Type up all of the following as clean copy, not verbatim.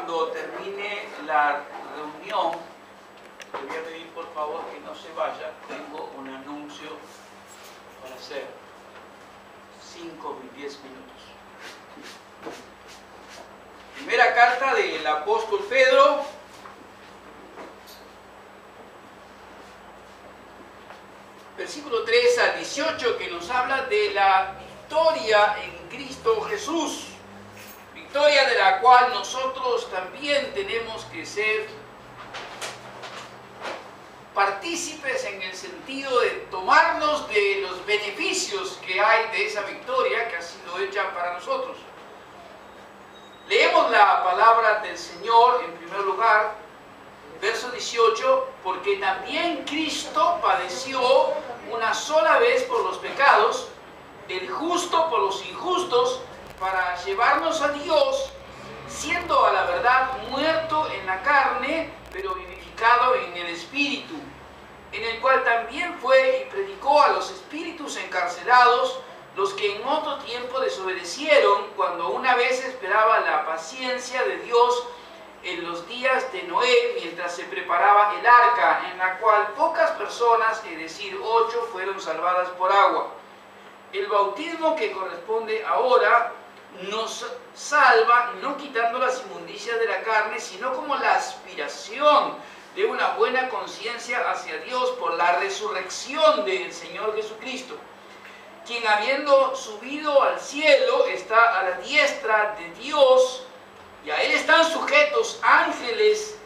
cuando termine la reunión, le voy a pedir por favor que no se vaya. Tengo un anuncio para hacer. 5 o 10 minutos. Primera carta del apóstol Pedro. Versículo 3 al 18, que nos habla de la victoria en Cristo Jesús. Victoria de la cual nosotros también tenemos que ser partícipes en el sentido de tomarnos de los beneficios que hay de esa victoria que ha sido hecha para nosotros. Leemos la palabra del Señor en primer lugar, verso 18, porque también Cristo padeció una sola vez por los pecados, el justo por los injustos, para llevarnos a Dios, siendo a la verdad muerto en la carne, pero vivificado en el Espíritu, en el cual también fue y predicó a los espíritus encarcelados, los que en otro tiempo desobedecieron, cuando una vez esperaba la paciencia de Dios en los días de Noé, mientras se preparaba el arca, en la cual pocas personas, es decir, 8, fueron salvadas por agua. El bautismo que corresponde ahora nos salva, no quitando las inmundicias de la carne, sino como la aspiración de una buena conciencia hacia Dios por la resurrección del Señor Jesucristo, quien habiendo subido al cielo está a la diestra de Dios, y a Él están sujetos ángeles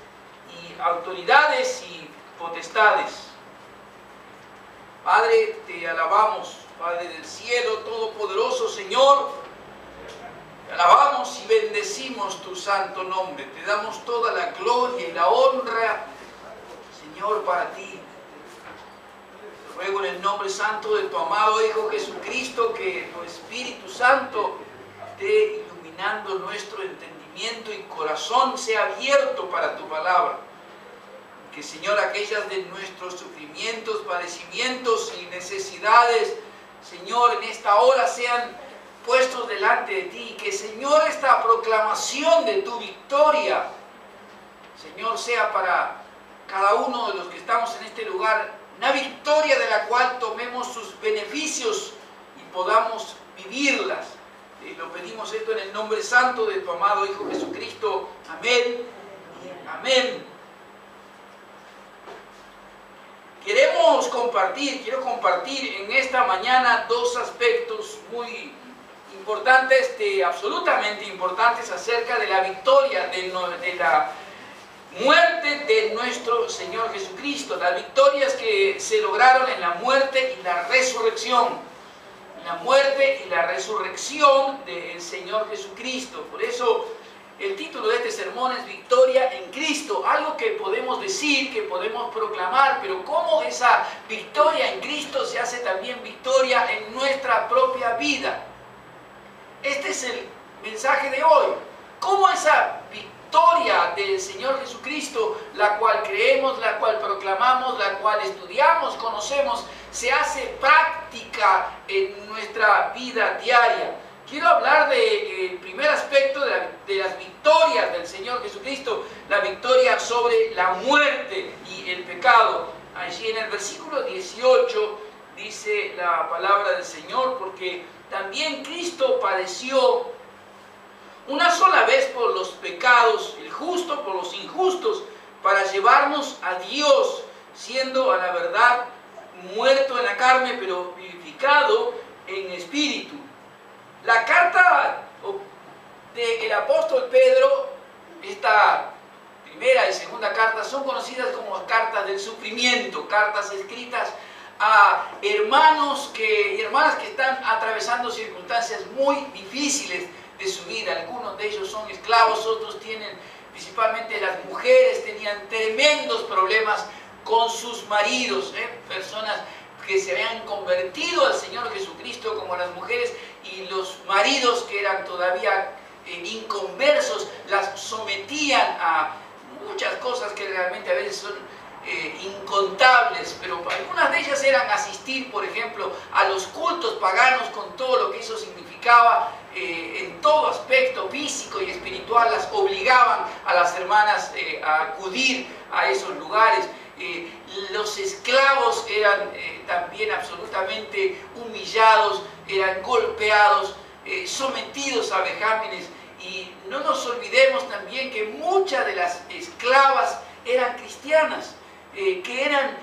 y autoridades y potestades. Padre, te alabamos, Padre del cielo, todopoderoso Señor. Te alabamos y bendecimos tu santo nombre. Te damos toda la gloria y la honra, Señor, para ti. Te ruego en el nombre santo de tu amado Hijo Jesucristo que tu Espíritu Santo esté iluminando nuestro entendimiento y corazón sea abierto para tu palabra. Que, Señor, aquellas de nuestros sufrimientos, padecimientos y necesidades, Señor, en esta hora sean puestos delante de ti. Que, Señor, esta proclamación de tu victoria, Señor, sea para cada uno de los que estamos en este lugar una victoria de la cual tomemos sus beneficios y podamos vivirlas. Y lo pedimos esto en el nombre santo de tu amado Hijo Jesucristo. Amén y amén. Quiero compartir en esta mañana dos aspectos muy importantes, absolutamente importantes, acerca de la victoria, de la muerte de nuestro Señor Jesucristo, las victorias que se lograron en la muerte y la resurrección. La muerte y la resurrección del Señor Jesucristo. Por eso el título de este sermón es Victoria en Cristo, algo que podemos decir, que podemos proclamar, pero cómo esa victoria en Cristo se hace también victoria en nuestra propia vida. Este es el mensaje de hoy. Cómo esa victoria del Señor Jesucristo, la cual creemos, la cual proclamamos, la cual estudiamos, conocemos, se hace práctica en nuestra vida diaria. Quiero hablar del primer aspecto de las victorias del Señor Jesucristo, la victoria sobre la muerte y el pecado. Allí en el versículo 18 dice la palabra del Señor, porque también Cristo padeció una sola vez por los pecados, el justo por los injustos, para llevarnos a Dios, siendo a la verdad muerto en la carne, pero vivificado en espíritu. La carta del apóstol Pedro, esta primera y segunda carta, son conocidas como cartas del sufrimiento, cartas escritas a hermanos y hermanas que están atravesando circunstancias muy difíciles de su vida. Algunos de ellos son esclavos, otros tienen, principalmente las mujeres, tenían tremendos problemas con sus maridos, personas que se habían convertido al Señor Jesucristo, como las mujeres, y los maridos que eran todavía inconversos las sometían a muchas cosas que realmente a veces son incontables, pero algunas de ellas eran asistir, por ejemplo, a los cultos paganos con todo lo que eso significaba en todo aspecto físico y espiritual. Las obligaban a las hermanas a acudir a esos lugares. Los esclavos eran también absolutamente humillados, eran golpeados, sometidos a vejámenes. Y no nos olvidemos también que muchas de las esclavas eran cristianas, que eran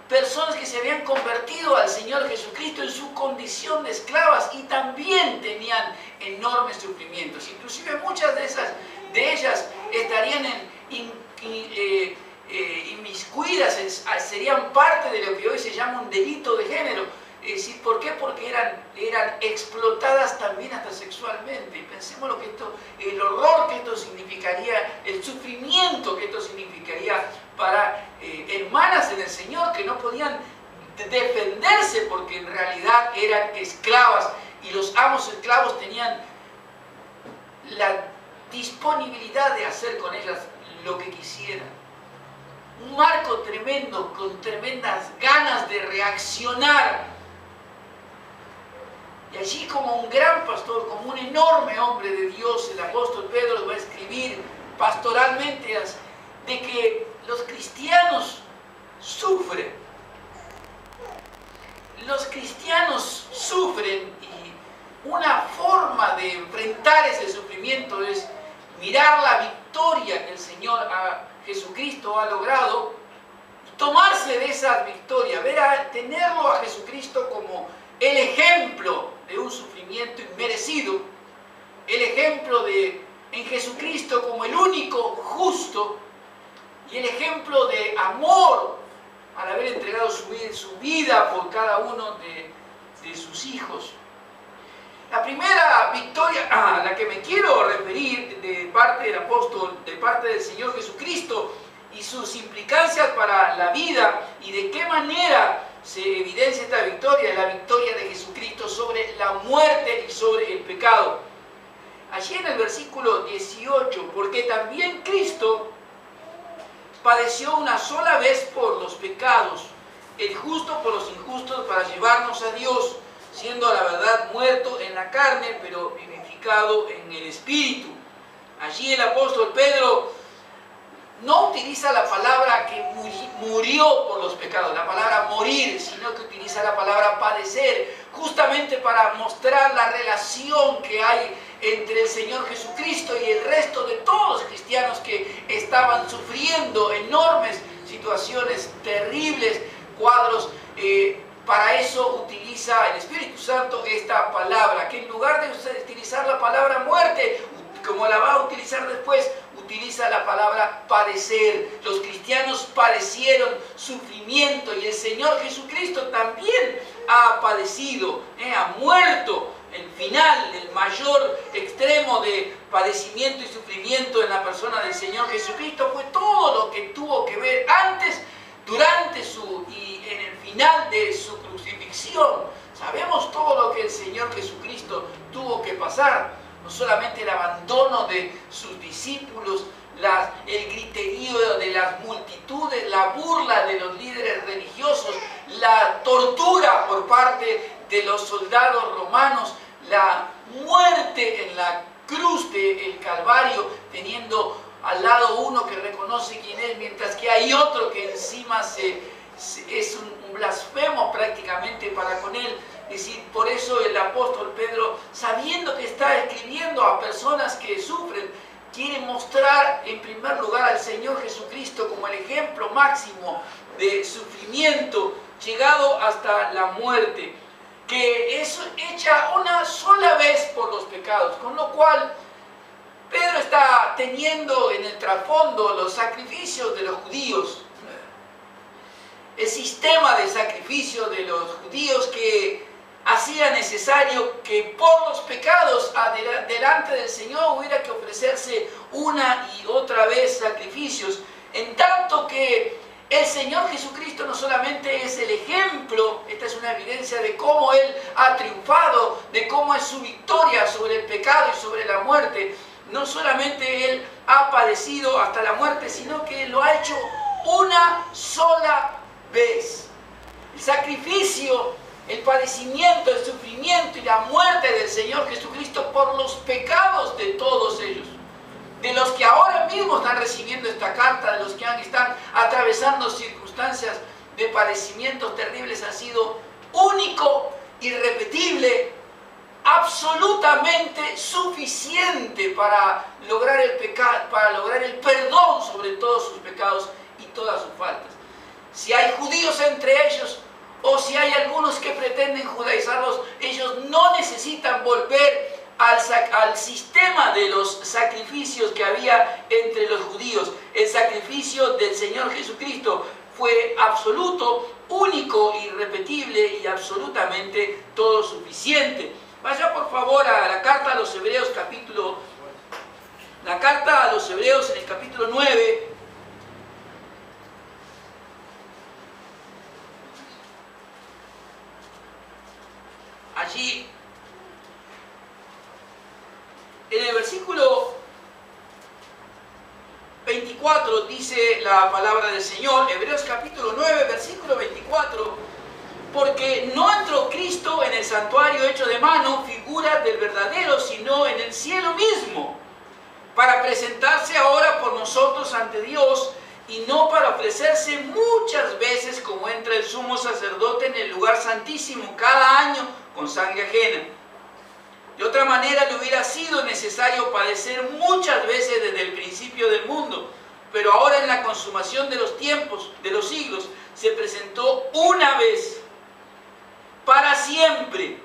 personas que se habían convertido al Señor Jesucristo en su condición de esclavas y también tenían enormes sufrimientos. Inclusive muchas de ellas estarían inmiscuidas, serían parte de lo que hoy se llama un delito de género. Es decir, ¿por qué? Porque eran explotadas también hasta sexualmente. Y pensemos el horror que esto significaría, el sufrimiento que esto significaría para hermanas en el Señor que no podían defenderse porque en realidad eran esclavas y los amos esclavos tenían la disponibilidad de hacer con ellas lo que quisieran. Un marco tremendo, con tremendas ganas de reaccionar. Y allí, como un gran pastor, como un enorme hombre de Dios, el apóstol Pedro va a escribir pastoralmente de que los cristianos sufren. Los cristianos sufren y una forma de enfrentar ese sufrimiento es mirar la victoria que el Señor Jesucristo ha logrado y tomarse de esa victoria, tenerlo a Jesucristo como el ejemplo de un sufrimiento inmerecido, el ejemplo en Jesucristo como el único justo y el ejemplo de amor al haber entregado su vida por cada uno de sus hijos. La primera victoria a la que me quiero referir de parte del apóstol, de parte del Señor Jesucristo y sus implicancias para la vida y de qué manera se evidencia esta victoria, la victoria de Jesucristo sobre la muerte y sobre el pecado. Allí en el versículo 18, porque también Cristo padeció una sola vez por los pecados, el justo por los injustos, para llevarnos a Dios, siendo a la verdad muerto en la carne, pero vivificado en el Espíritu. Allí el apóstol Pedro no utiliza la palabra que murió por los pecados, la palabra morir, sino que utiliza la palabra padecer, justamente para mostrar la relación que hay entre el Señor Jesucristo y el resto de todos los cristianos que estaban sufriendo enormes situaciones terribles, cuadros. Para eso utiliza el Espíritu Santo esta palabra, que en lugar de utilizar la palabra muerte, como la va a utilizar después, utiliza la palabra padecer. Los cristianos padecieron sufrimiento y el Señor Jesucristo también ha padecido, ha muerto. El final, el mayor extremo de padecimiento y sufrimiento en la persona del Señor Jesucristo fue todo lo que tuvo que ver antes, durante y en el final de su crucifixión. Sabemos todo lo que el Señor Jesucristo tuvo que pasar. No solamente el abandono de sus discípulos, el griterío de las multitudes, la burla de los líderes religiosos, la tortura por parte de los soldados romanos, la muerte en la cruz del Calvario, teniendo al lado uno que reconoce quién es, mientras que hay otro que encima es un blasfemo prácticamente para con él. Es decir, por eso el apóstol Pedro, sabiendo que está escribiendo a personas que sufren, quiere mostrar en primer lugar al Señor Jesucristo como el ejemplo máximo de sufrimiento, llegado hasta la muerte, que es hecha una sola vez por los pecados, con lo cual Pedro está teniendo en el trasfondo los sacrificios de los judíos, el sistema de sacrificio de los judíos que hacía necesario que por los pecados delante del Señor hubiera que ofrecerse una y otra vez sacrificios, en tanto que el Señor Jesucristo no solamente es el ejemplo, esta es una evidencia de cómo Él ha triunfado, de cómo es su victoria sobre el pecado y sobre la muerte. No solamente Él ha padecido hasta la muerte, sino que lo ha hecho una sola vez. El sacrificio, el padecimiento, el sufrimiento y la muerte del Señor Jesucristo por los pecados de todos ellos, de los que ahora mismo están recibiendo esta carta, de los que están atravesando circunstancias de padecimientos terribles, ha sido único, irrepetible, absolutamente suficiente para lograr el pecado, para lograr el perdón sobre todos sus pecados y todas sus faltas. Si hay judíos entre ellos, o si hay algunos que pretenden judaizarlos, ellos no necesitan volver al sistema de los sacrificios que había entre los judíos. El sacrificio del Señor Jesucristo fue absoluto, único, irrepetible y absolutamente todo suficiente. Vaya por favor a la carta a los Hebreos en el capítulo 9. Allí, en el versículo 24 dice la palabra del Señor, Hebreos capítulo 9, versículo 24, porque no entró Cristo en el santuario hecho de mano, figura del verdadero, sino en el cielo mismo, para presentarse ahora por nosotros ante Dios, y no para ofrecerse muchas veces como entra el sumo sacerdote en el lugar santísimo cada año con sangre ajena. De otra manera le hubiera sido necesario padecer muchas veces desde el principio del mundo, pero ahora en la consumación de los tiempos, de los siglos, se presentó una vez, para siempre,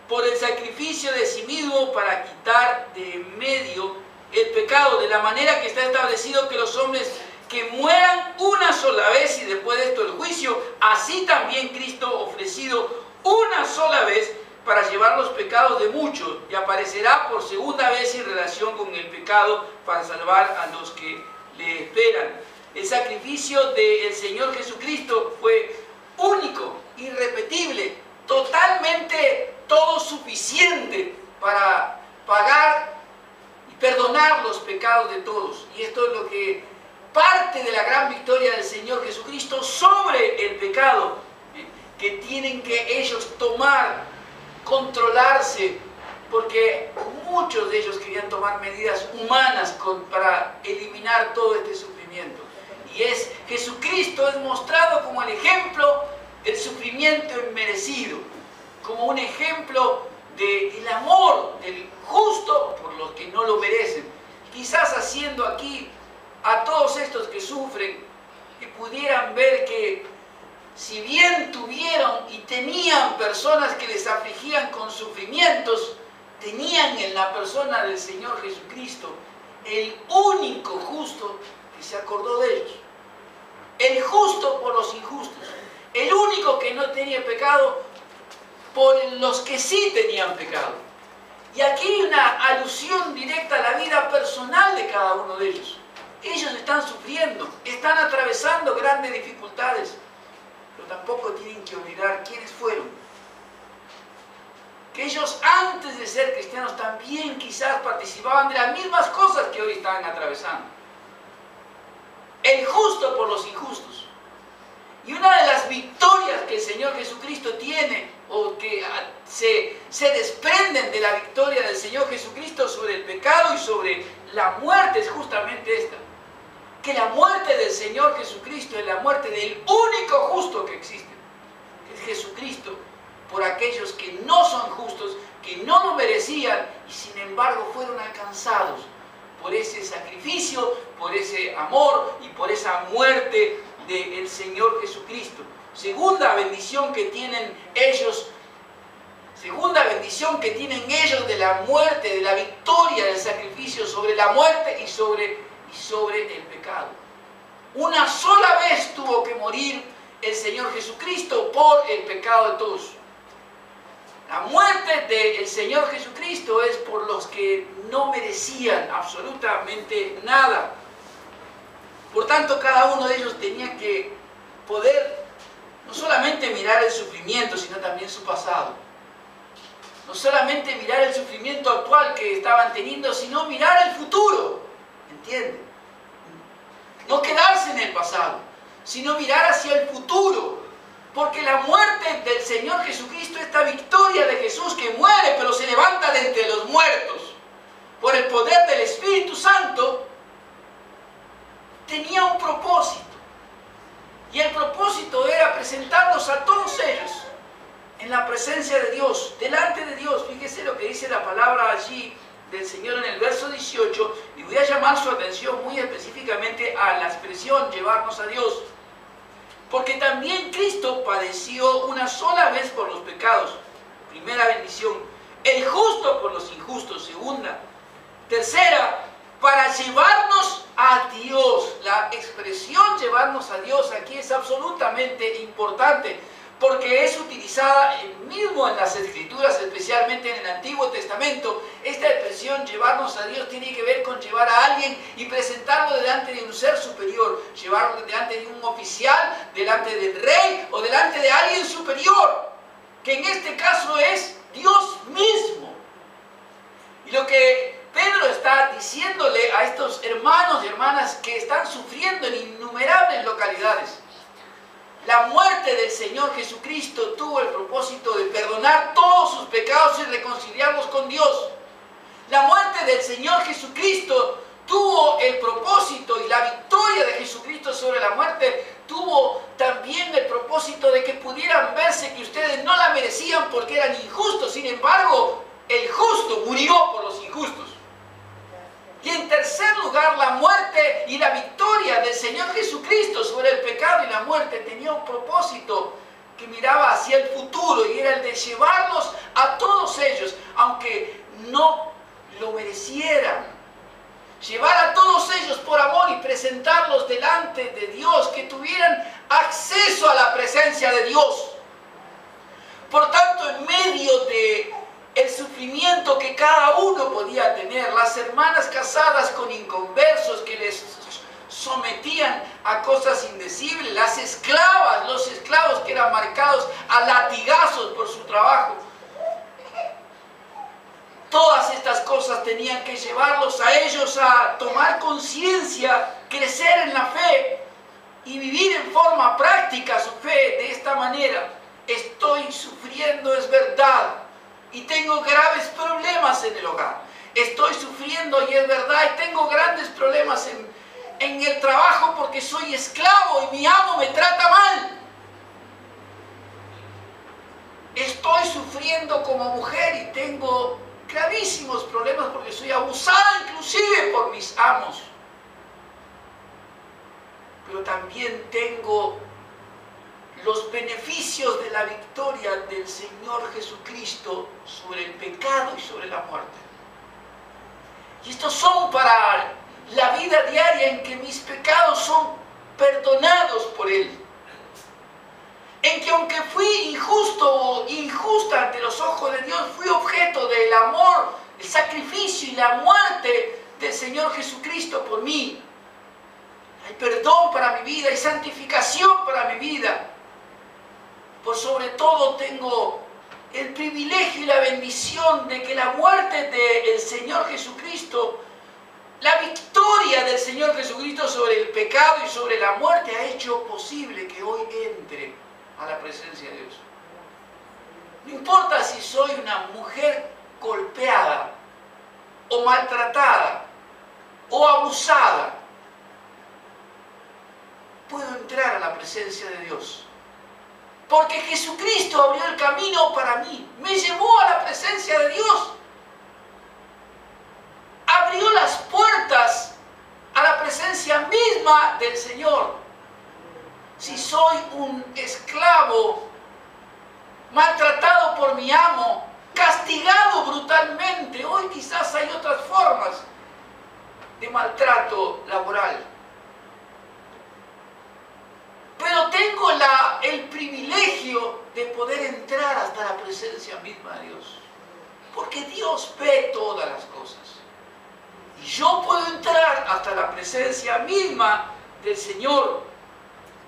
por el sacrificio de sí mismo para quitar de en medio el pecado, de la manera que está establecido que los hombres que mueran una sola vez y después de esto el juicio, así también Cristo ofrecido una sola vez para llevar los pecados de muchos, y aparecerá por segunda vez en relación con el pecado para salvar a los que le esperan. El sacrificio del Señor Jesucristo fue único, irrepetible, totalmente todo suficiente para pagar y perdonar los pecados de todos. Y esto es lo que parte de la gran victoria del Señor Jesucristo sobre el pecado, que tienen que ellos tomar, controlarse, porque muchos de ellos querían tomar medidas humanas para eliminar todo este sufrimiento. Y Jesucristo es mostrado como el ejemplo del sufrimiento inmerecido, como un ejemplo del amor del justo por los que no lo merecen. Quizás haciendo aquí a todos estos que sufren, que pudieran ver que si bien tuvieron y tenían personas que les afligían con sufrimientos, tenían en la persona del Señor Jesucristo el único justo que se acordó de ellos. El justo por los injustos. El único que no tenía pecado por los que sí tenían pecado. Y aquí hay una alusión directa a la vida personal de cada uno de ellos. Ellos están sufriendo, están atravesando grandes dificultades, pero tampoco tienen que olvidar quiénes fueron. Que ellos antes de ser cristianos también quizás participaban de las mismas cosas que hoy están atravesando. El justo por los injustos. Y una de las victorias que el Señor Jesucristo tiene, o que se desprenden de la victoria del Señor Jesucristo sobre el pecado y sobre la muerte, es justamente esta. Que la muerte del Señor Jesucristo es la muerte del único justo que existe, que es Jesucristo, por aquellos que no son justos, que no lo merecían y sin embargo fueron alcanzados por ese sacrificio, por ese amor y por esa muerte del Señor Jesucristo. Segunda bendición que tienen ellos de la muerte, de la victoria del sacrificio sobre la muerte y sobre el pecado. Una sola vez tuvo que morir el Señor Jesucristo por el pecado de todos. La muerte del Señor Jesucristo es por los que no merecían absolutamente nada. Por tanto, cada uno de ellos tenía que poder no solamente mirar el sufrimiento, sino también su pasado. No solamente mirar el sufrimiento actual que estaban teniendo, sino mirar el futuro. ¿Entienden? No quedarse en el pasado. sino mirar hacia el futuro. Porque la muerte del Señor Jesucristo, esta victoria de Jesús que muere pero se levanta de entre los muertos, por el poder del Espíritu Santo, tenía un propósito. Y el propósito era presentarlos a todos ellos en la presencia de Dios, delante de Dios. Fíjese lo que dice la palabra allí del Señor en el verso 18, y voy a llamar su atención muy específicamente a la expresión llevarnos a Dios. Porque también Cristo padeció una sola vez por los pecados, primera bendición. El justo por los injustos, segunda. Tercera, para llevarnos a Dios. La expresión llevarnos a Dios aquí es absolutamente importante, porque es utilizada mismo en las Escrituras, especialmente en el Antiguo Testamento. Esta expresión, llevarnos a Dios, tiene que ver con llevar a alguien y presentarlo delante de un ser superior, llevarlo delante de un oficial, delante del rey o delante de alguien superior, que en este caso es Dios mismo. Y lo que Pedro está diciéndole a estos hermanos y hermanas que están sufriendo en innumerables localidades: la muerte del Señor Jesucristo tuvo el propósito de perdonar todos sus pecados y reconciliarlos con Dios. La muerte del Señor Jesucristo tuvo el propósito, y la victoria de Jesucristo sobre la muerte tuvo también el propósito de que pudieran verse que ustedes no la merecían porque eran injustos. Sin embargo, el justo murió por los injustos. Y en tercer lugar, la muerte y la victoria del Señor Jesucristo sobre el pecado y la muerte tenía un propósito que miraba hacia el futuro, y era el de llevarlos a todos ellos, aunque no lo merecieran. Llevar a todos ellos por amor y presentarlos delante de Dios, que tuvieran acceso a la presencia de Dios. Por tanto, en medio de el sufrimiento que cada uno podía tener, las hermanas casadas con inconversos que les sometían a cosas indecibles, las esclavas, los esclavos que eran marcados a latigazos por su trabajo, todas estas cosas tenían que llevarlos a ellos a tomar conciencia, crecer en la fe y vivir en forma práctica su fe de esta manera. Estoy sufriendo, es verdad, y tengo graves problemas en el hogar. Estoy sufriendo y es verdad, y tengo grandes problemas en el trabajo porque soy esclavo y mi amo me trata mal. Estoy sufriendo como mujer y tengo gravísimos problemas porque soy abusada inclusive por mis amos. Pero también tengo los beneficios de la victoria del Señor Jesucristo sobre el pecado y sobre la muerte. Y estos son para la vida diaria en que mis pecados son perdonados por Él. En que aunque fui injusto o injusta ante los ojos de Dios, fui objeto del amor, el sacrificio y la muerte del Señor Jesucristo por mí. Hay perdón para mi vida, hay santificación para mi vida. Por sobre todo tengo el privilegio y la bendición de que la muerte del Señor Jesucristo, la victoria del Señor Jesucristo sobre el pecado y sobre la muerte, ha hecho posible que hoy entre a la presencia de Dios. No importa si soy una mujer golpeada o maltratada o abusada, puedo entrar a la presencia de Dios. Porque Jesucristo abrió el camino para mí, me llevó a la presencia de Dios. Abrió las puertas a la presencia misma del Señor. Si soy un esclavo, maltratado por mi amo, castigado brutalmente, hoy quizás hay otras formas de maltrato laboral. Pero tengo el privilegio de poder entrar hasta la presencia misma de Dios. Porque Dios ve todas las cosas. Y yo puedo entrar hasta la presencia misma del Señor.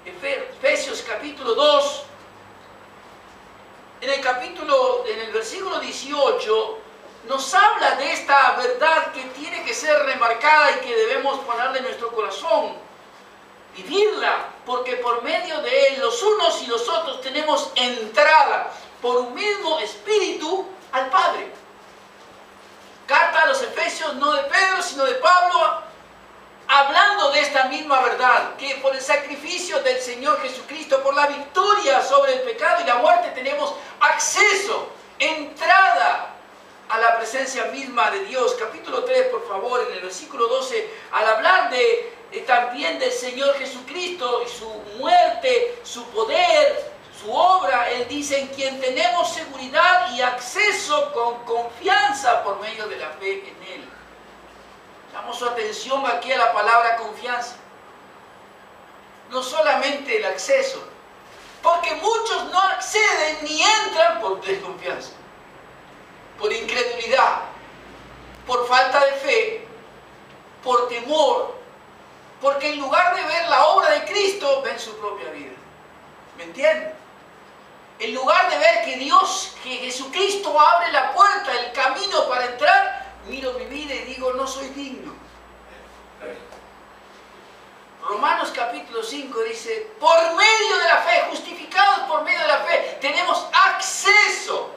Efesios capítulo 2, en el versículo 18, nos habla de esta verdad que tiene que ser remarcada y que debemos ponerle en nuestro corazón. vivirla, porque por medio de Él los unos y los otros tenemos entrada por un mismo espíritu al Padre. Carta a los Efesios, no de Pedro, sino de Pablo, hablando de esta misma verdad, que por el sacrificio del Señor Jesucristo, por la victoria sobre el pecado y la muerte, tenemos acceso, entrada a la presencia misma de Dios. Capítulo 3, por favor, en el versículo 12, al hablar también del Señor Jesucristo y su muerte, su poder, su obra, Él dice: en quien tenemos seguridad y acceso con confianza por medio de la fe en Él. Damos su atención aquí a la palabra confianza. No solamente el acceso, porque muchos no acceden ni entran por desconfianza, por incredulidad, por falta de fe, por temor, porque en lugar de ver la obra de Cristo, ven su propia vida. ¿Me entienden? En lugar de ver que Jesucristo abre la puerta, el camino para entrar, miro mi vida y digo: no soy digno. Romanos capítulo 5 dice: por medio de la fe, justificados por medio de la fe, tenemos acceso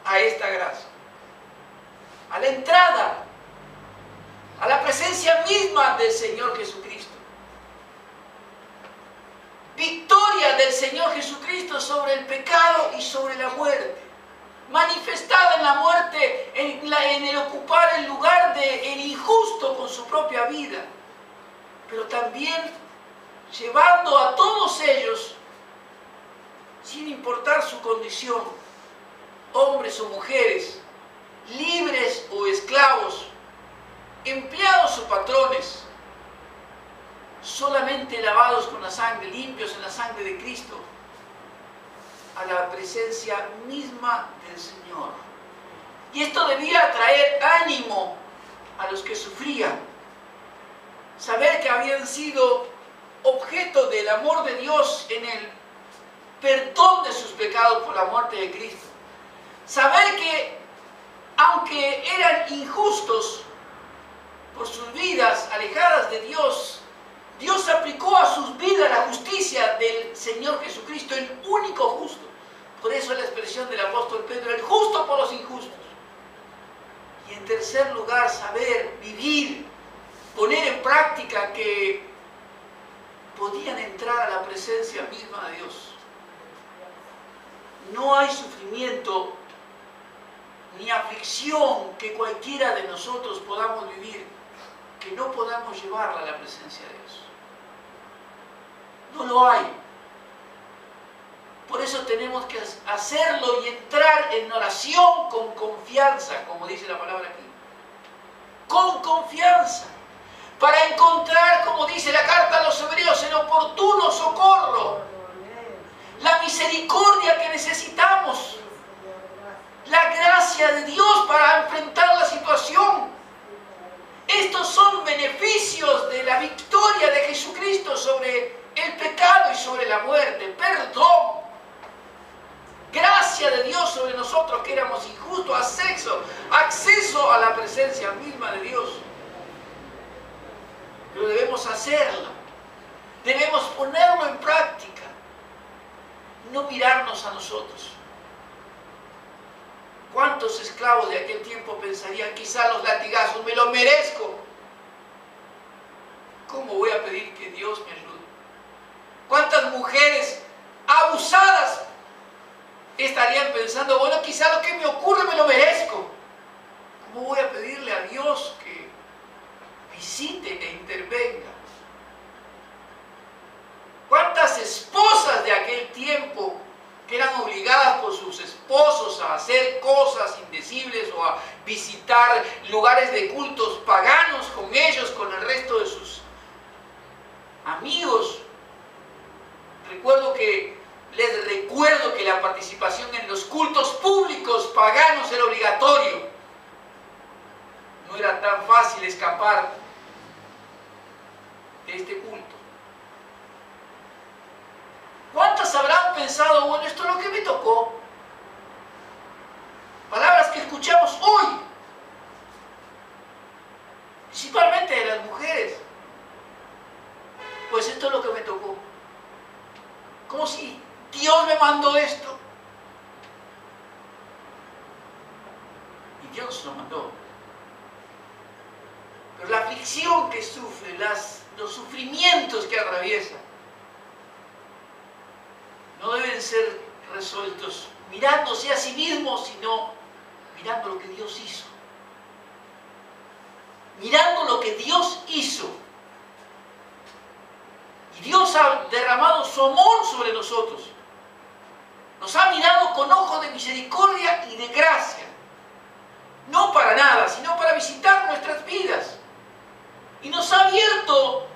a esta gracia, a la entrada, a la presencia misma del Señor Jesucristo. Victoria del Señor Jesucristo sobre el pecado y sobre la muerte, manifestada en la muerte, en el ocupar el lugar del injusto con su propia vida, pero también llevando a todos ellos, sin importar su condición, hombres o mujeres, libres o esclavos, empleados o patrones, solamente lavados con la sangre, limpios en la sangre de Cristo, a la presencia misma del Señor. Y esto debía traer ánimo a los que sufrían, saber que habían sido objeto del amor de Dios en el perdón de sus pecados por la muerte de Cristo, saber que aunque eran injustos por sus vidas alejadas de Dios, Dios aplicó a sus vidas la justicia del Señor Jesucristo, el único justo. Por eso la expresión del apóstol Pedro: el justo por los injustos. Y en tercer lugar, saber vivir, poner en práctica que podían entrar a la presencia misma de Dios. No hay sufrimiento ni aflicción que cualquiera de nosotros podamos vivir que no podamos llevarla a la presencia de Dios. No lo hay. Por eso tenemos que hacerlo y entrar en oración con confianza, como dice la palabra aquí. Con confianza. Para encontrar, como dice la carta a los Hebreos, el oportuno socorro. La misericordia que necesitamos. La gracia de Dios para enfrentar la situación. Estos son beneficios de la victoria de Jesucristo sobre el pecado y sobre la muerte. Perdón. Gracia de Dios sobre nosotros que éramos injustos. Acceso a la presencia misma de Dios. Pero debemos hacerlo. Debemos ponerlo en práctica. No mirarnos a nosotros. ¿Cuántos esclavos de aquel tiempo pensarían: quizá los latigazos me los merezco? ¿Cómo voy a pedir que Dios me ayude? ¿Cuántas mujeres abusadas estarían pensando: bueno, quizá lo que me ocurre me lo merezco? ¿Cómo voy a pedirle a Dios que visite e intervenga? ¿Cuántas esposas de aquel tiempo que eran obligadas por sus esposos a hacer cosas indecibles o a visitar lugares de cultos paganos con ellos, con el resto de sus amigos? Les recuerdo que la participación en los cultos públicos paganos era obligatorio. No era tan fácil escapar de este culto. ¿Cuántas habrán pensado: bueno, esto es lo que me tocó? Palabras que escuchamos hoy, principalmente de las mujeres. Pues esto es lo sufre, los sufrimientos que atraviesa, no deben ser resueltos mirándose a sí mismo, sino mirando lo que Dios hizo. Mirando lo que Dios hizo. Y Dios ha derramado su amor sobre nosotros. Nos ha mirado con ojos de misericordia y de gracia. No para nada, sino para visitar nuestras vidas. Y nos ha abierto,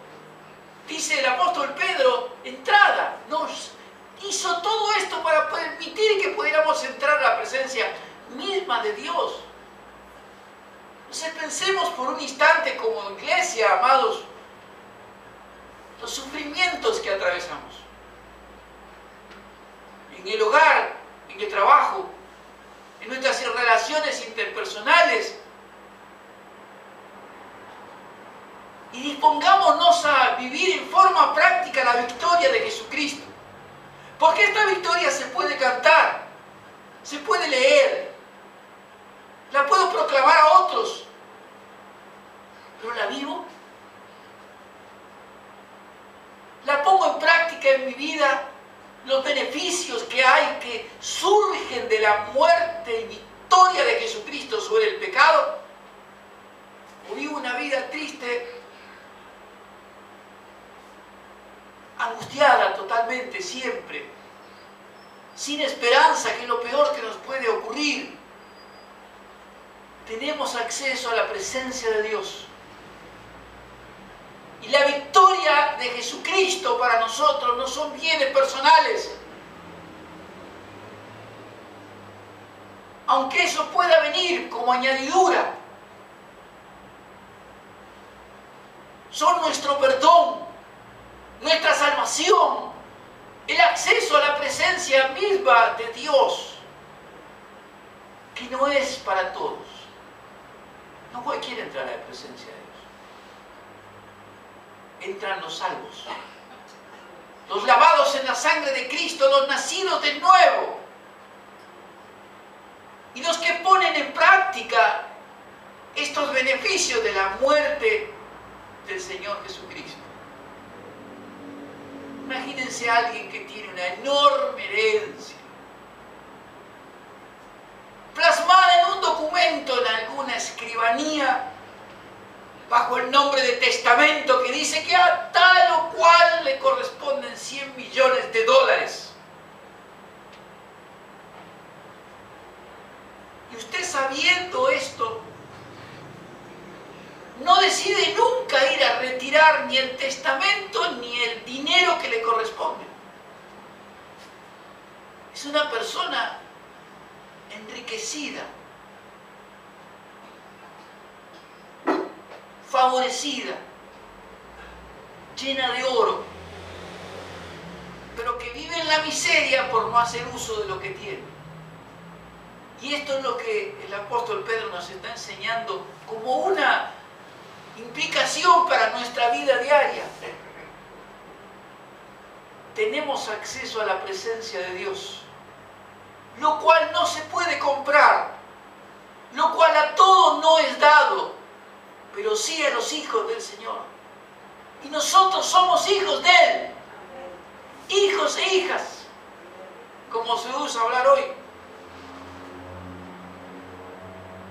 dice el apóstol Pedro, entrada. Nos hizo todo esto para permitir que pudiéramos entrar a la presencia misma de Dios. Entonces pensemos por un instante como iglesia, amados, los sufrimientos que atravesamos. En el hogar, en el trabajo, en nuestras relaciones interpersonales. Y dispongámonos a vivir en forma práctica la victoria de Jesucristo. Porque esta victoria se puede cantar, se puede leer, la puedo proclamar a otros, pero la vivo, la pongo en práctica en mi vida, los beneficios que hay que surgen de la muerte y victoria de Jesucristo sobre el pecado, o vivo una vida triste, angustiada totalmente, siempre, sin esperanza, que es lo peor que nos puede ocurrir. Tenemos acceso a la presencia de Dios. Y la victoria de Jesucristo para nosotros no son bienes personales. Aunque eso pueda venir como añadidura, son nuestro perdón, nuestra salvación, el acceso a la presencia misma de Dios, que no es para todos. No cualquiera entra a la presencia de Dios. Entran los salvos, los lavados en la sangre de Cristo, los nacidos de nuevo, y los que ponen en práctica estos beneficios de la muerte del Señor Jesucristo. Imagínense a alguien que tiene una enorme herencia, plasmada en un documento en alguna escribanía, bajo el nombre de testamento, que dice que a tal o cual le corresponden 100 millones de dólares. Y usted, sabiendo esto, no decide nunca ir a retirar ni el testamento ni el dinero que le corresponde. Es una persona enriquecida, favorecida, llena de oro, pero que vive en la miseria por no hacer uso de lo que tiene. Y esto es lo que el apóstol Pedro nos está enseñando como una implicación para nuestra vida diaria. Tenemos acceso a la presencia de Dios, lo cual no se puede comprar, lo cual a todos no es dado, pero sí a los hijos del Señor. Y nosotros somos hijos de Él, hijos e hijas, como se usa hablar hoy.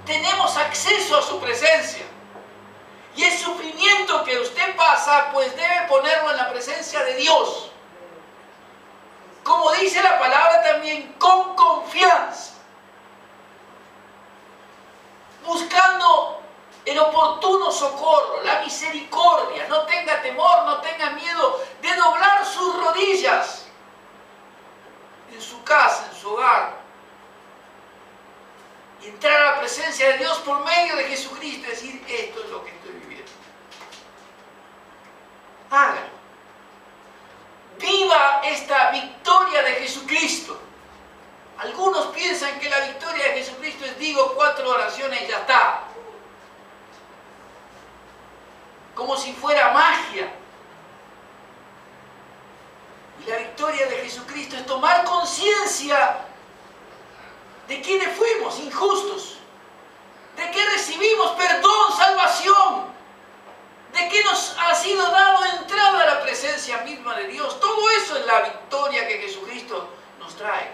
Tenemos acceso a su presencia. Y el sufrimiento que usted pasa, pues debe ponerlo en la presencia de Dios. Como dice la palabra también, con confianza. Buscando el oportuno socorro, la misericordia. No tenga temor, no tenga miedo de doblar sus rodillas en su casa, en su hogar, y entrar a la presencia de Dios por medio de Jesucristo y decir: esto es lo que estoy viviendo. Hágalo. Viva esta victoria de Jesucristo. Algunos piensan que la victoria de Jesucristo es: digo 4 oraciones y ya está. Como si fuera magia. Y la victoria de Jesucristo es tomar conciencia de quienes fuimos injustos, de que recibimos perdón, salvación, de que nos ha sido dado entrada a la presencia misma de Dios. Todo eso es la victoria que Jesucristo nos trae.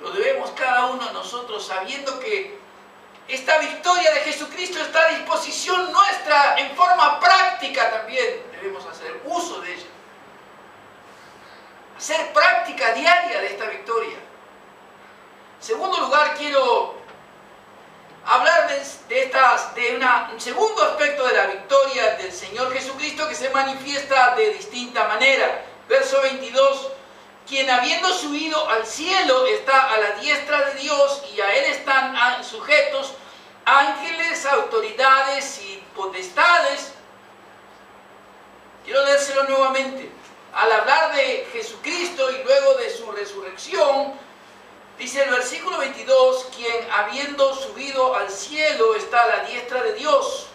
Lo debemos cada uno de nosotros sabiendo que esta victoria de Jesucristo está a disposición nuestra en forma práctica también. Debemos hacer uso de ella. Hacer práctica diaria de esta victoria. En segundo lugar, quiero hablar de un segundo aspecto de la victoria del Señor Jesucristo que se manifiesta de distinta manera. Verso 22, quien habiendo subido al cielo está a la diestra de Dios y a Él están sujetos ángeles, autoridades y potestades. Quiero leérselo nuevamente. Al hablar de Jesucristo y luego de su resurrección, dice el versículo 22, quien habiendo subido al cielo está a la diestra de Dios.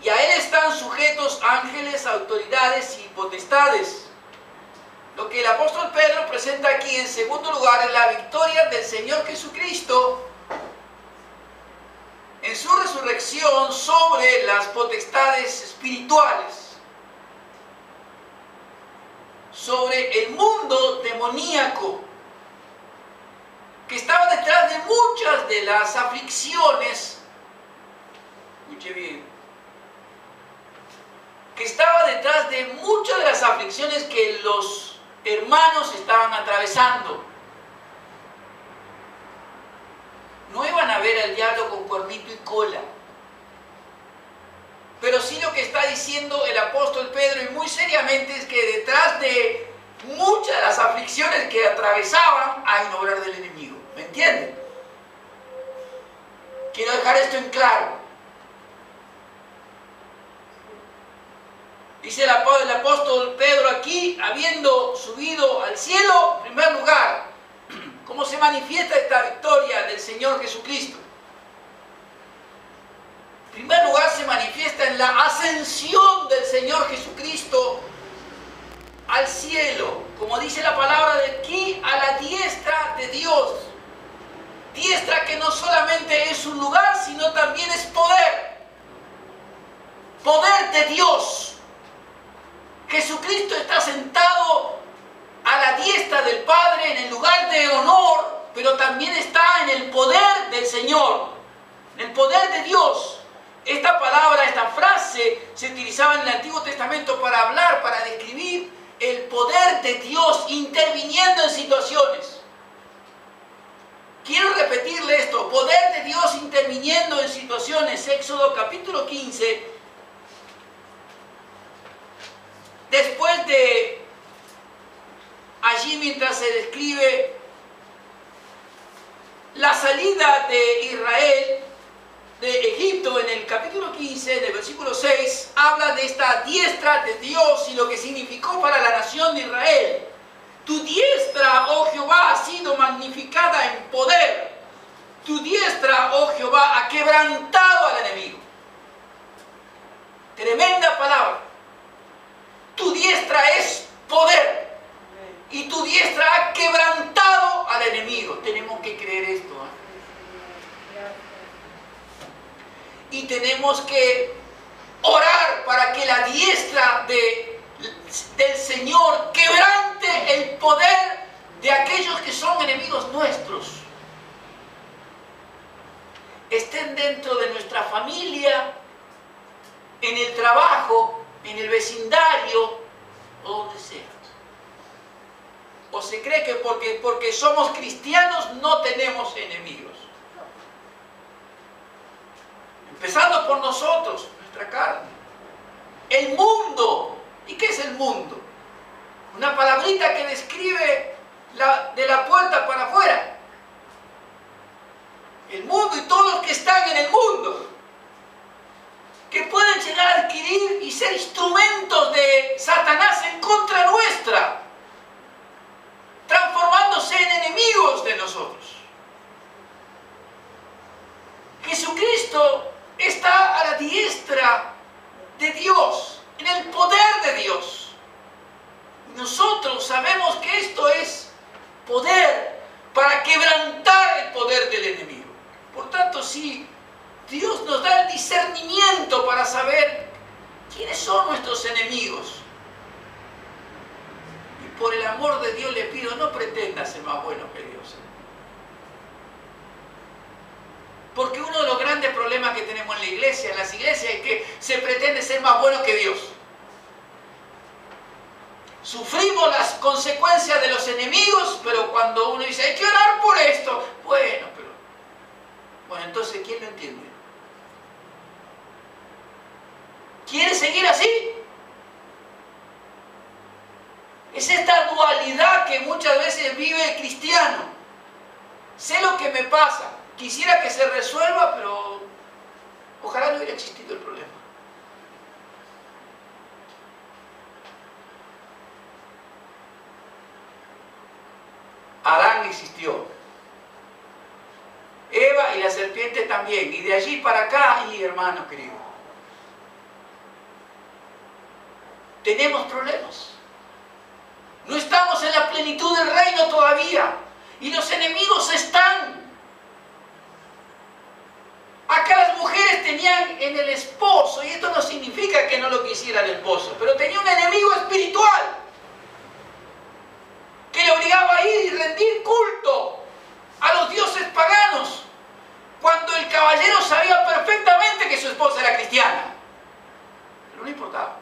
Y a Él están sujetos ángeles, autoridades y potestades. Lo que el apóstol Pedro presenta aquí en segundo lugar es la victoria del Señor Jesucristo en su resurrección sobre las potestades espirituales, sobre el mundo demoníaco, que estaba detrás de muchas de las aflicciones, escuche bien, que estaba detrás de muchas de las aflicciones que los hermanos estaban atravesando. No iban a ver al diablo con cuernito y cola, pero sí lo que está diciendo el apóstol Pedro, y muy seriamente, es que detrás de muchas de las aflicciones que atravesaban hay un obrar del enemigo. ¿Me entienden? Quiero dejar esto en claro. Dice el apóstol Pedro aquí, habiendo subido al cielo, en primer lugar, ¿cómo se manifiesta esta victoria del Señor Jesucristo? En primer lugar, se manifiesta en la ascensión del Señor Jesucristo al cielo, como dice la palabra de aquí, a la diestra de Dios. Diestra que no solamente es un lugar, sino también es poder. Poder de Dios. Jesucristo está sentado a la diestra del Padre en el lugar de honor, pero también está en el poder del Señor, en el poder de Dios. Esta palabra, esta frase se utilizaba en el Antiguo Testamento para hablar, para describir el poder de Dios interviniendo en situaciones. Quiero repetirle esto, poder de Dios interviniendo en situaciones. Éxodo capítulo 15. Después de allí, mientras se describe la salida de Israel de Egipto, en el capítulo 15, en el versículo 6, habla de esta diestra de Dios y lo que significó para la nación de Israel. Tu diestra, oh Jehová, ha sido magnificada en poder. Tu diestra, oh Jehová, ha quebrantado al enemigo. Tremenda palabra. Tu diestra es poder. Y tu diestra ha quebrantado al enemigo. Tenemos que creer esto. Y tenemos que orar para que la diestra del Señor quebrante el poder de aquellos que son enemigos nuestros. Estén dentro de nuestra familia, en el trabajo, en el vecindario o donde sea. O se cree que porque somos cristianos no tenemos enemigos. Empezando por nosotros, nuestra carne. El mundo. ¿Y qué es el mundo? Una palabrita que describe de la puerta para afuera. El mundo y todos los que están en el mundo, que pueden llegar a adquirir y ser instrumentos de Satanás en contra nuestra, transformándose en enemigos de nosotros. Jesucristo está a la diestra de Dios, en el poder de Dios. Nosotros sabemos que esto es poder para quebrantar el poder del enemigo. Por tanto, si Dios nos da el discernimiento para saber quiénes son nuestros enemigos. Y por el amor de Dios le pido, no pretenda ser más bueno que Dios. Porque uno de los grandes problemas que tenemos en la iglesia, en las iglesias, es que se pretende ser más bueno que Dios. Sufrimos las consecuencias de los enemigos, pero cuando uno dice, hay que orar por esto, bueno, entonces, ¿quién lo entiende? ¿Quiere seguir así? Es esta dualidad que muchas veces vive el cristiano. Sé lo que me pasa, quisiera que se resuelva, pero ojalá no hubiera existido el problema. Adán existió, Eva y la serpiente también, y de allí para acá, y hermano querido, tenemos problemas. No estamos en la plenitud del reino todavía, y los enemigos están. Acá las mujeres tenían en el esposo, y esto no significa que no lo quisiera el esposo, pero tenía un enemigo espiritual que le obligaba a ir y rendir culto a los dioses paganos, cuando el caballero sabía perfectamente que su esposa era cristiana, pero no importaba.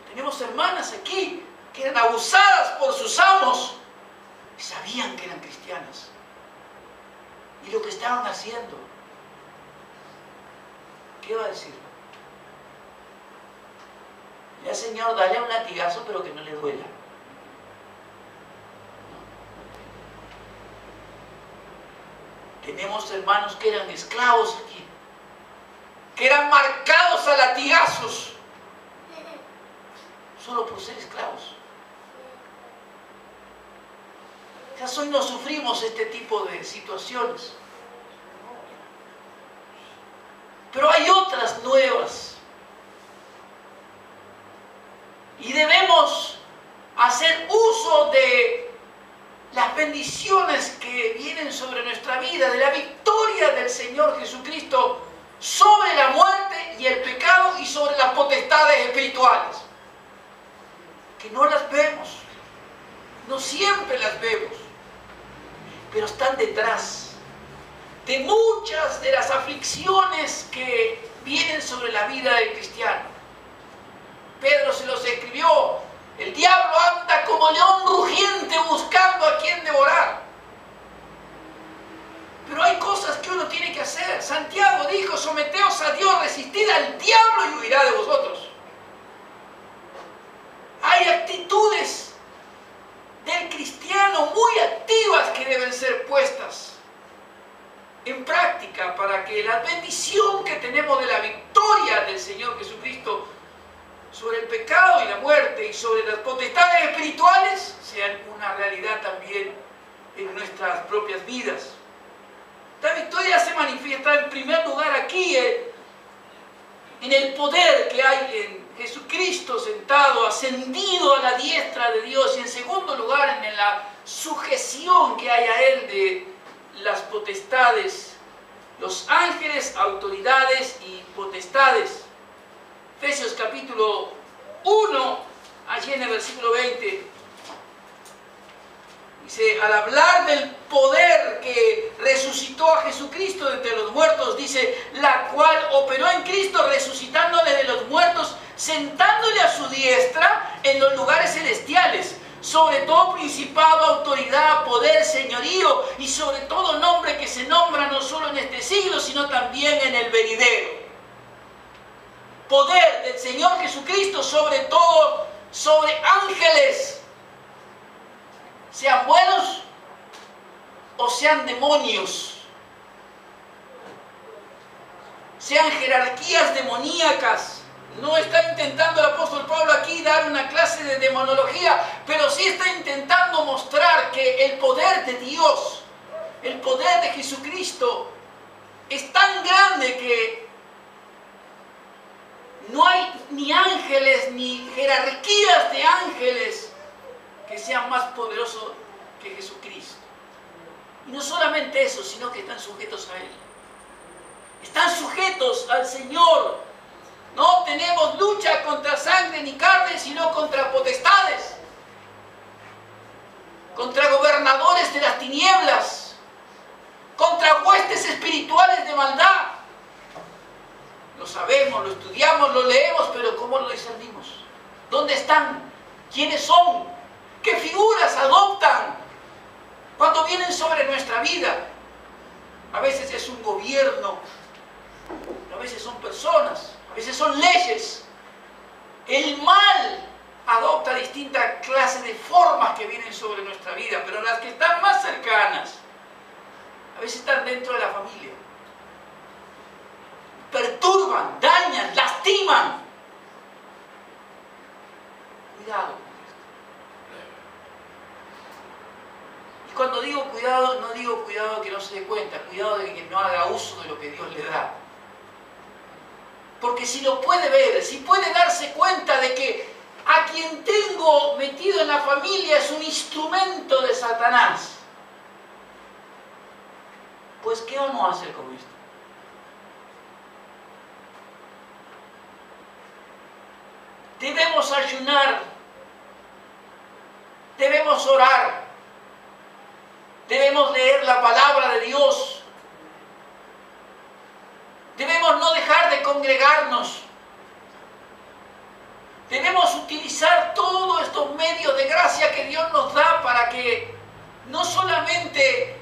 Tenemos hermanas aquí que eran abusadas por sus amos y sabían que eran cristianas y lo que estaban haciendo. ¿Qué va a decir? Ya, Señor, dale un latigazo, pero que no le duela. Tenemos hermanos que eran esclavos aquí, que eran marcados a latigazos solo por ser esclavos. Quizás hoy no sufrimos este tipo de situaciones, pero hay otras nuevas y debemos hacer uso de las bendiciones que vienen sobre nuestra vida, de la victoria del Señor Jesucristo sobre la muerte y el pecado y sobre las potestades espirituales, que no las vemos, no siempre las vemos, pero están detrás de muchas de las aflicciones que vienen sobre la vida del cristiano. Pedro se los escribió: el diablo anda como león rugiente buscando a quien devorar. Pero hay cosas que uno tiene que hacer. Santiago dijo: someteos a Dios, resistid al diablo y huirá de vosotros. Hay actitudes del cristiano muy activas que deben ser puestas en práctica para que la bendición que tenemos de la victoria del Señor Jesucristo sobre el pecado y la muerte y sobre las potestades espirituales sean una realidad también en nuestras propias vidas. Esta victoria se manifiesta en primer lugar aquí en el poder que hay en Jesucristo sentado, ascendido a la diestra de Dios, y en segundo lugar en la sujeción que hay a Él de las potestades, los ángeles, autoridades y potestades. Efesios capítulo 1, allí en el versículo 20, dice: al hablar del poder que resucitó a Jesucristo de entre los muertos, dice: la cual operó en Cristo resucitándole de los muertos, sentándole a su diestra en los lugares celestiales, sobre todo principado, autoridad, poder, señorío, y sobre todo nombre que se nombra no solo en este siglo, sino también en el venidero. Poder del Señor Jesucristo sobre todo, sobre ángeles, sean buenos o sean demonios, sean jerarquías demoníacas. No está intentando el apóstol Pablo aquí dar una clase de demonología, pero sí está intentando mostrar que el poder de Dios, el poder de Jesucristo, es tan grande que no hay ni ángeles ni jerarquías de ángeles que sean más poderosos que Jesucristo. Y no solamente eso, sino que están sujetos a Él. están sujetos al Señor. No tenemos lucha contra sangre ni carne, sino contra potestades, contra gobernadores de las tinieblas, contra huestes espirituales de maldad. Lo sabemos, lo estudiamos, lo leemos, pero ¿cómo lo discernimos? ¿Dónde están? ¿Quiénes son? ¿Qué figuras adoptan cuando vienen sobre nuestra vida? A veces es un gobierno, a veces son personas, a veces son leyes. El mal adopta distintas clases de formas que vienen sobre nuestra vida, pero las que están más cercanas, a veces están dentro de la familia. Perturban, dañan, lastiman. Cuidado con esto. Y cuando digo cuidado, no digo cuidado que no se dé cuenta, cuidado de que no haga uso de lo que Dios le da. Porque si lo puede ver, si puede darse cuenta de que a quien tengo metido en la familia es un instrumento de Satanás, pues ¿qué vamos a hacer con esto? Debemos ayunar, debemos orar, debemos leer la palabra de Dios, debemos no dejar de congregarnos, debemos utilizar todos estos medios de gracia que Dios nos da para que no solamente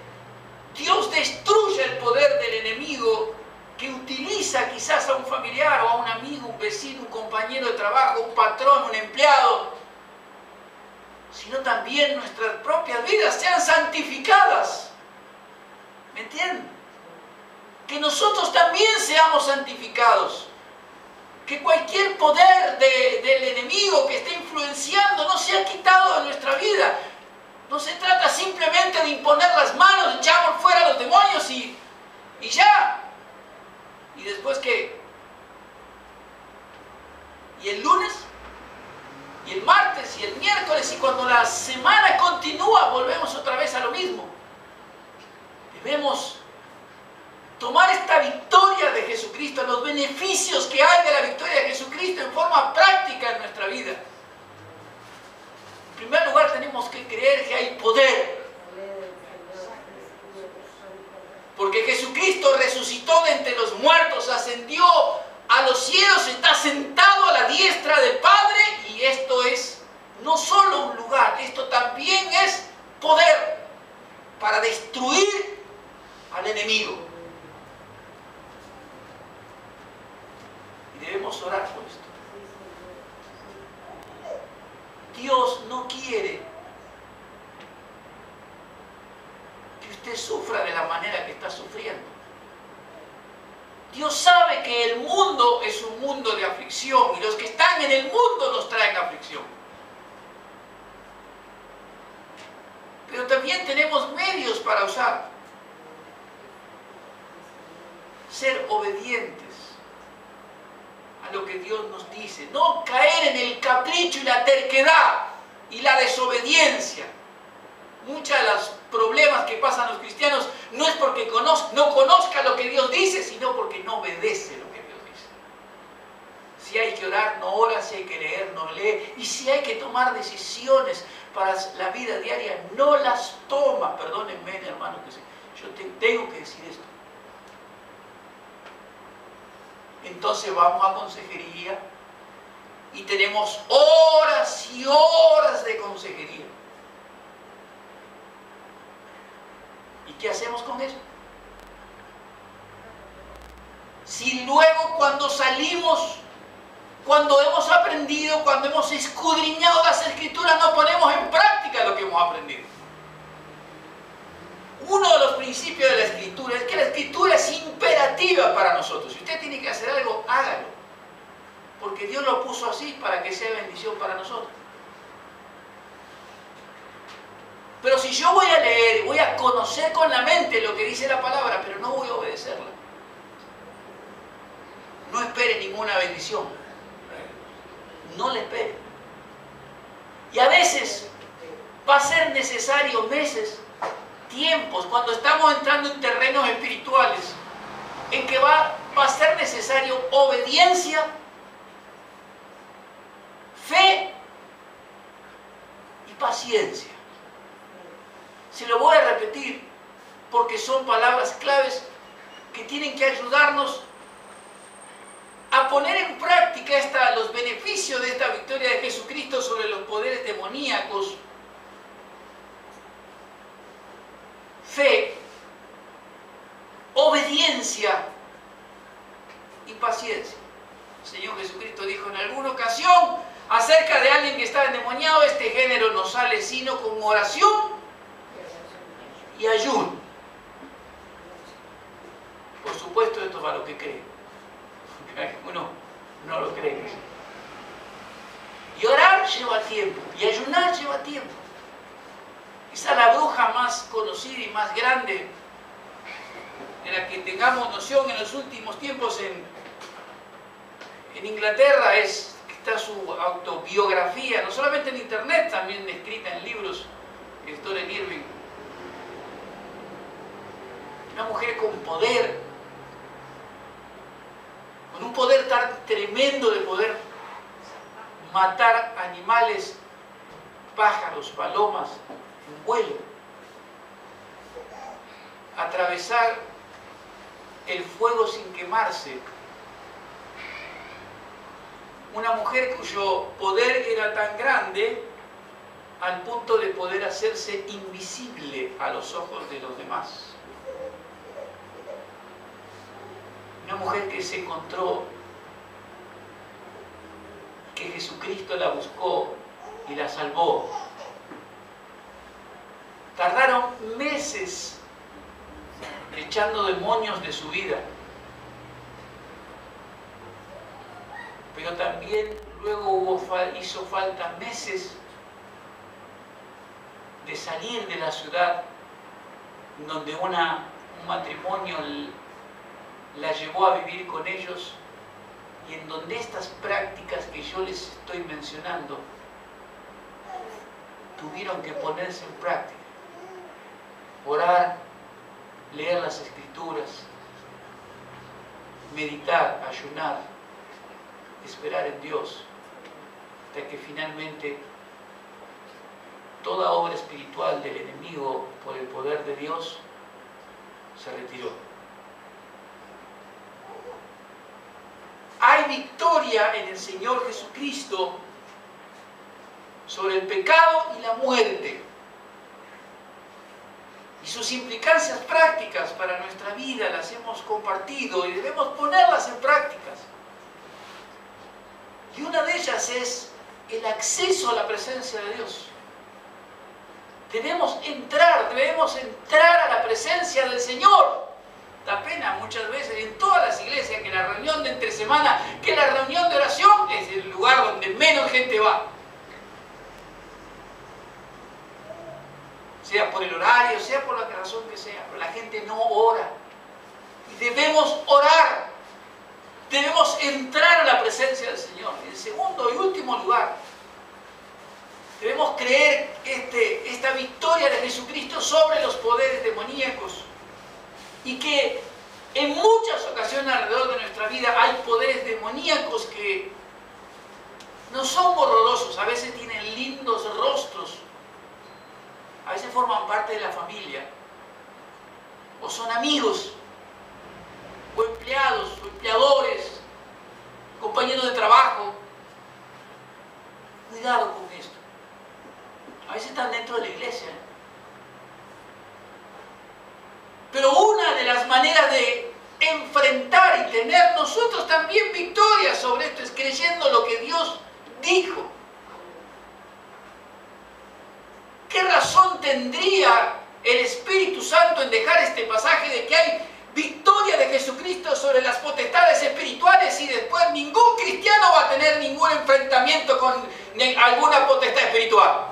Dios destruya el poder del enemigo que utiliza quizás a un familiar o a un amigo, un vecino, un compañero de trabajo, un patrón, un empleado, sino también nuestras propias vidas sean santificadas. ¿Me entienden? Que nosotros también seamos santificados. Que cualquier poder del enemigo que esté influenciando no sea quitado de nuestra vida. No se trata simplemente de imponer las manos, echamos fuera a los demonios y ya. ¿Y después qué? ¿Y el lunes? ¿Y el martes? ¿Y el miércoles? Y cuando la semana continúa, volvemos otra vez a lo mismo. Debemos tomar esta victoria de Jesucristo, los beneficios que hay de la victoria de Jesucristo en forma práctica en nuestra vida. En primer lugar, tenemos que creer que hay poder. Porque Jesucristo resucitó de entre los muertos, ascendió a los cielos, está sentado a la diestra del Padre, y esto es no solo un lugar, esto también es poder para destruir al enemigo. Y debemos orar por esto. Dios no quiere que usted sufra de la manera que está sufriendo. Dios sabe que el mundo es un mundo de aflicción y los que están en el mundo nos traen aflicción. Pero también tenemos medios para usar. Ser obedientes a lo que Dios nos dice. No caer en el capricho y la terquedad y la desobediencia. Muchos de los problemas que pasan los cristianos no es porque no conozca lo que Dios dice, sino porque no obedece lo que Dios dice. Si hay que orar, no ora. Si hay que leer, no lee. Y si hay que tomar decisiones para la vida diaria, no las toma. Perdónenme, hermanos, que yo tengo que decir esto. Entonces vamos a consejería y tenemos horas y horas de consejería. ¿Y qué hacemos con eso? Si luego cuando salimos, cuando hemos aprendido, cuando hemos escudriñado las Escrituras, no ponemos en práctica lo que hemos aprendido. Uno de los principios de la Escritura es que la Escritura es imperativa para nosotros. Si usted tiene que hacer algo, hágalo. Porque Dios lo puso así para que sea bendición para nosotros. Pero si yo voy a leer, voy a conocer con la mente lo que dice la palabra, pero no voy a obedecerla, no espere ninguna bendición. No le espere. Y a veces va a ser necesario meses, tiempos, cuando estamos entrando en terrenos espirituales, en que va a ser necesario obediencia, fe y paciencia. Se lo voy a repetir porque son palabras claves que tienen que ayudarnos a poner en práctica los beneficios de esta victoria de Jesucristo sobre los poderes demoníacos. Fe, obediencia y paciencia. El Señor Jesucristo dijo en alguna ocasión acerca de alguien que estaba endemoniado: este género no sale sino con oración y ayuno. Por supuesto, esto es para los que creen. Uno no lo cree. Y orar lleva tiempo, y ayunar lleva tiempo. Quizá la bruja más conocida y más grande de la que tengamos noción en los últimos tiempos en Inglaterra está su autobiografía, no solamente en internet, también escrita en libros, Stolen Irving. Una mujer con poder, con un poder tan tremendo de poder matar animales, pájaros, palomas, en vuelo, atravesar el fuego sin quemarse. Una mujer cuyo poder era tan grande al punto de poder hacerse invisible a los ojos de los demás. Una mujer que se encontró, que Jesucristo la buscó y la salvó. Tardaron meses echando demonios de su vida. Pero también luego hizo falta meses de salir de la ciudad donde un matrimonio la llevó a vivir con ellos, y en donde estas prácticas que yo les estoy mencionando tuvieron que ponerse en práctica. Orar, leer las Escrituras, meditar, ayunar, esperar en Dios, hasta que finalmente toda obra espiritual del enemigo por el poder de Dios se retiró. Hay victoria en el Señor Jesucristo sobre el pecado y la muerte, y sus implicancias prácticas para nuestra vida las hemos compartido y debemos ponerlas en prácticas. Y una de ellas es el acceso a la presencia de Dios. Debemos entrar a la presencia del Señor. Da pena muchas veces en todas las iglesias que la reunión de entre semana, que la reunión de oración es el lugar donde menos gente va. Sea por el horario, sea por la razón que sea, pero la gente no ora. Y debemos orar. Debemos entrar a la presencia del Señor. En segundo y último lugar, debemos creer esta victoria de Jesucristo sobre los poderes demoníacos, y que en muchas ocasiones alrededor de nuestra vida hay poderes demoníacos que no son horrorosos, a veces tienen lindos rostros, a veces forman parte de la familia, o son amigos, o empleados, o empleadores, compañeros de trabajo. Cuidado con esto. A veces están dentro de la iglesia. Pero una de las maneras de enfrentar y tener nosotros también victoria sobre esto es creyendo lo que Dios dijo. ¿Qué razón tendría el Espíritu Santo en dejar este pasaje de que hay victoria de Jesucristo sobre las potestades espirituales y después ningún cristiano va a tener ningún enfrentamiento con alguna potestad espiritual?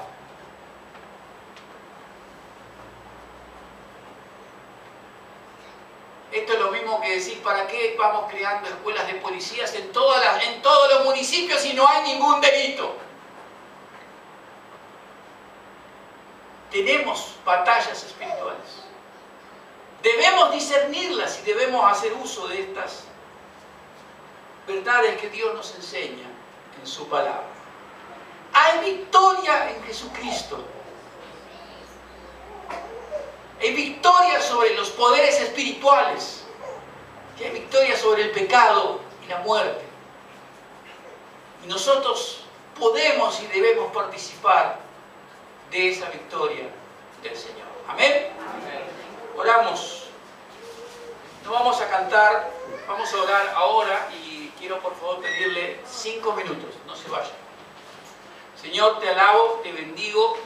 Esto es lo mismo que decir, ¿para qué vamos creando escuelas de policías en todos los municipios si no hay ningún delito? Tenemos batallas espirituales. Debemos discernirlas y debemos hacer uso de estas verdades que Dios nos enseña en su palabra. Hay victoria en Jesucristo. Hay victoria sobre los poderes espirituales. Y hay victoria sobre el pecado y la muerte. Y nosotros podemos y debemos participar de esa victoria del Señor. Amén. Amén. Oramos. No vamos a cantar, vamos a orar ahora y quiero por favor pedirle 5 minutos, no se vayan. Señor, te alabo, te bendigo.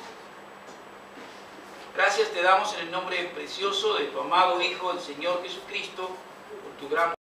Gracias te damos en el nombre precioso de tu amado Hijo, el Señor Jesucristo, por tu gran